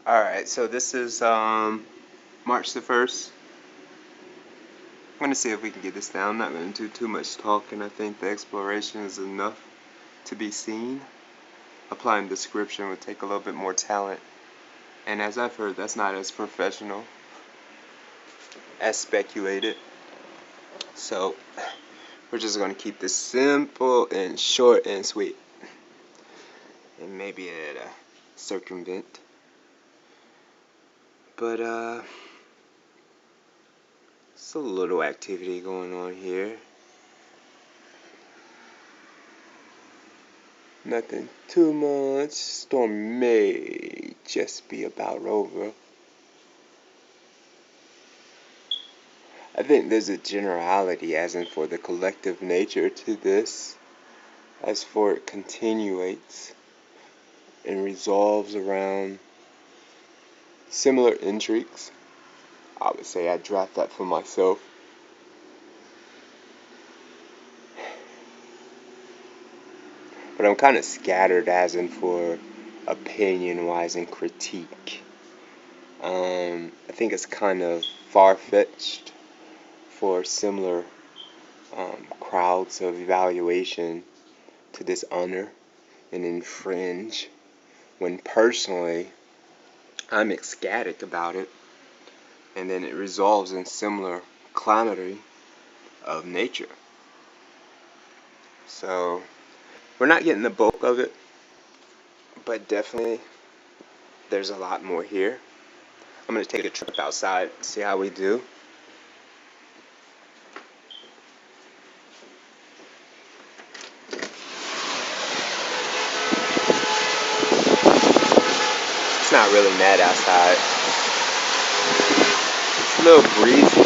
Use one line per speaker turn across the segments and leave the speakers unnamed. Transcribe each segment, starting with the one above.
Alright, so this is March the 1st. I'm going to see if we can get this down. I'm not going to do too much talking. I think the exploration is enough to be seen. Applying description would take a little bit more talent. And as I've heard, that's not as professional as speculated. So we're just going to keep this simple and short and sweet. And maybe it circumvent. But it's a little activity going on here. Nothing too much. Storm may just be about over. I think there's a generality, as in for the collective nature to this, as for it continuates and resolves around similar intrigues. I would say I draft that for myself. But I'm kind of scattered, as in for opinion-wise and critique. I think it's kind of far-fetched for similar crowds of evaluation to dishonor and infringe, when personally I'm ecstatic about it, and then it resolves in similar calamity of nature. So we're not getting the bulk of it, but definitely there's a lot more here. I'm going to take a trip outside, see how we do. It's not really mad outside. It's a little breezy,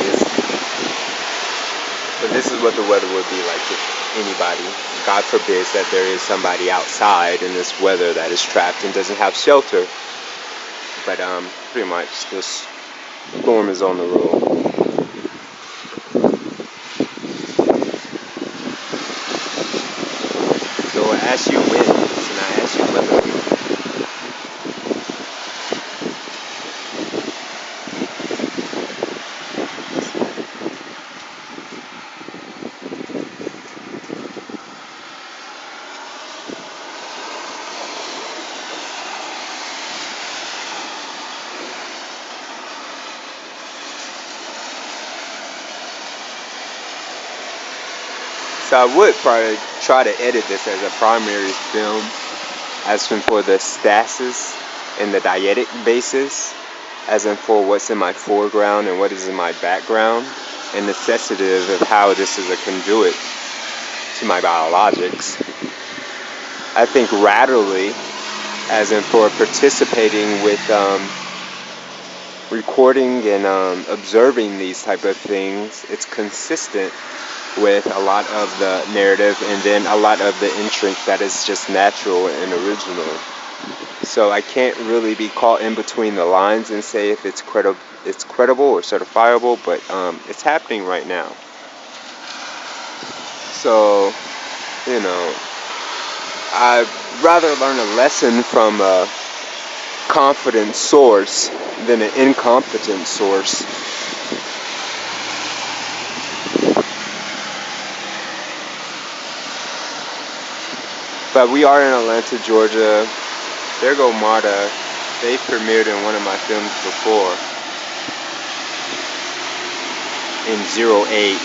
but this is what the weather would be like if anybody, God forbids that there is somebody outside in this weather that is trapped and doesn't have shelter. But pretty much this storm is on the roll. So I ask you winds, and I ask you weather. So I would probably try to edit this as a primary film, as in for the stasis and the dietic basis, as in for what's in my foreground and what is in my background, and necessitative of how this is a conduit to my biologics. I think laterally, as in for participating with recording and observing these type of things, it's consistent with a lot of the narrative and then a lot of the intrigue that is just natural and original. So I can't really be caught in between the lines and say if it's credible or certifiable, but it's happening right now. So, I'd rather learn a lesson from a confident source than an incompetent source. But we are in Atlanta, Georgia. There go Marta. They premiered in one of my films before. In 08.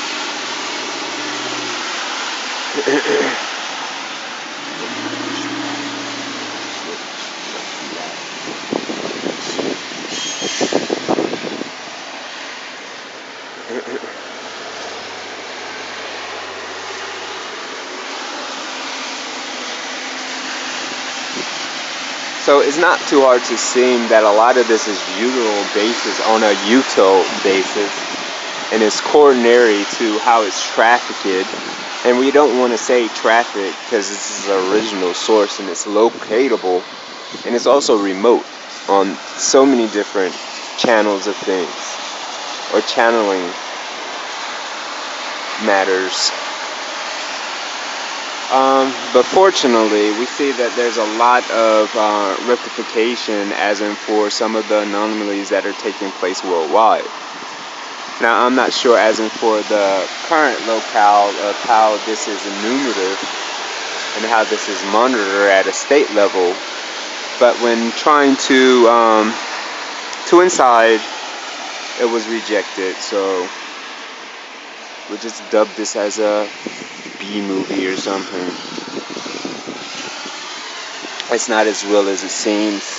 So it's not too hard to see that a lot of this is uteral basis on a util basis, and it's coronary to how it's trafficked. And we don't want to say traffic because this is an original source and it's locatable, and it's also remote on so many different channels of things, or channeling matters. But fortunately, we see that there's a lot of rectification, as in for some of the anomalies that are taking place worldwide. Now, I'm not sure, as in for the current locale, of how this is enumerative and how this is monitored at a state level. But when trying to inside, it was rejected. So we'll just dub this as a B movie or something. It's not as real as it seems.